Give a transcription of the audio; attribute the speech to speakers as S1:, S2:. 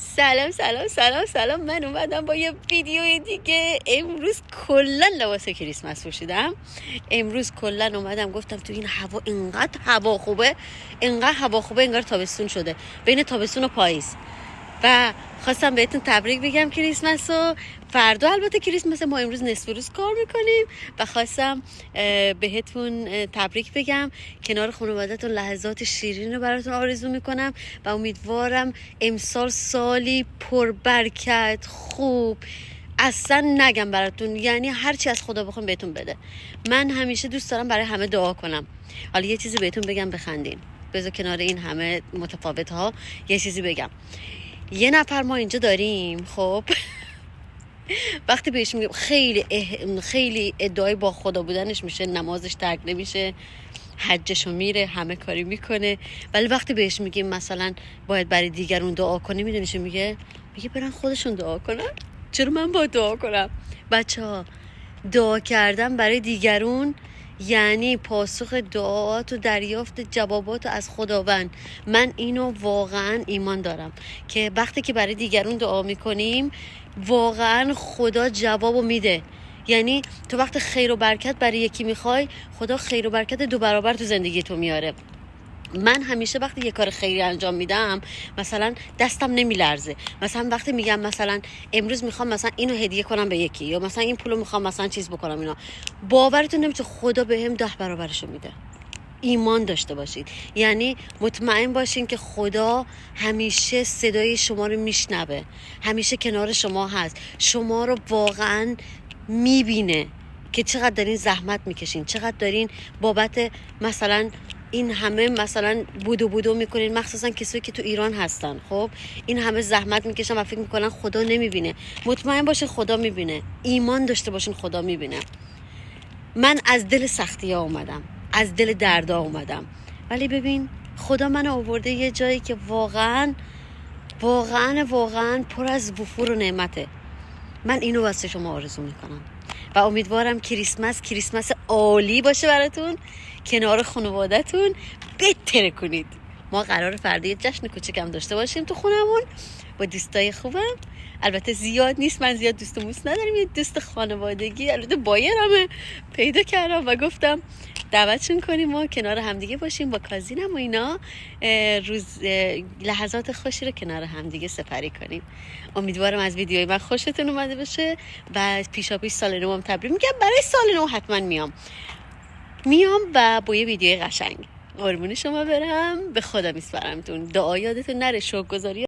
S1: سلام سلام سلام سلام. من اومدم با یه ویدیوی دیگه. امروز کلا لباس کریسمس پوشیدم. امروز کلا اومدم گفتم تو این هوا اینقدر هوا خوبه، انگار تابستون شده، بین تابستون و پاییز. و خواستم بهتون تبریک بگم کریسمس رو. فردا البته کریسمس، ما امروز نصف روز کار میکنیم و خواستم بهتون تبریک بگم. کنار خانواده‌تون لحظات شیرین رو براتون آرزو میکنم و امیدوارم امسال سالی پربرکت، خوب، اصلا نگم براتون، یعنی هرچی از خدا بخوام بهتون بده. من همیشه دوست دارم برای همه دعا کنم. حالا یه چیزی بهتون بگم بخندین، بذار کنار این همه متفاوت ها یه چیزی بگم. یه نفر ما اینجا داریم، خب وقتی بهش میگم خیلی ادعای با خدا بودنش میشه، نمازش ترک نمیشه، حجشو میره، همه کاری میکنه، ولی وقتی بهش میگیم مثلا باید برای دیگرون دعا کنی، میدونی چه میگه برن خودشون دعا کنن. چرا من باید دعا کنم؟ بچه‌ها، دعا کردن برای دیگرون یعنی پاسخ دعاات و دریافت جوابات از خداوند. من اینو واقعا ایمان دارم که وقتی که برای دیگرون دعا میکنیم واقعا خدا جوابو میده. یعنی تو وقت خیر و برکت برای یکی میخوای، خدا خیر و برکت 2 برابر تو زندگی تو میاره. من همیشه وقتی یه کار خیری انجام میدم مثلا دستم نمیلرزه. مثلا وقتی میگم مثلا امروز میخوام مثلا اینو هدیه کنم به یکی، یا مثلا این پولو میخوام مثلا چیز بکنم، اینا باورتون نمیشه خدا بهم 10 برابرشو میده. ایمان داشته باشید، یعنی مطمئن باشین که خدا همیشه صدای شما رو میشنوه، همیشه کنار شما هست، شما رو واقعا میبینه که چقدر دارین زحمت میکشین، چقدر دارین بابت مثلا این همه مثلا بودو میکنین، مخصوصا کسایی که تو ایران هستن. خب این همه زحمت میکشن و فکر میکنن خدا نمیبینه. مطمئن باشین خدا میبینه، ایمان داشته باشین خدا میبینه. من از دل سختی ها اومدم، از دل دردا اومدم، ولی ببین خدا من آورده یه جایی که واقعا پر از وفور و نعمته. من اینو واسه شما آرزو میکنم و امیدوارم کریسمس عالی باشه براتون، کنار خانواده‌تون بهتره کنید. ما قرار فردا یه جشن کوچیکم داشته باشیم تو خونمون با دوستای خوبم. البته زیاد نیست، من زیاد دوست و موس ندارم، یه دوست خانوادگی البته بایرمه پیدا کردم و گفتم دعوتشون کنیم ما کنار همدیگه باشیم با کازینم و اینا، لحظات خوشی رو کنار همدیگه سپری کنیم. امیدوارم از ویدیوی من خوشتون اومده باشه و پیشاپیش سال نوام تبریک میگم. برای سال نو حتما میام و با یه ویدیوی قشنگ. قربون شما برم، به خدا میسپارمتون. دعا یادتون نره، شکرگزاری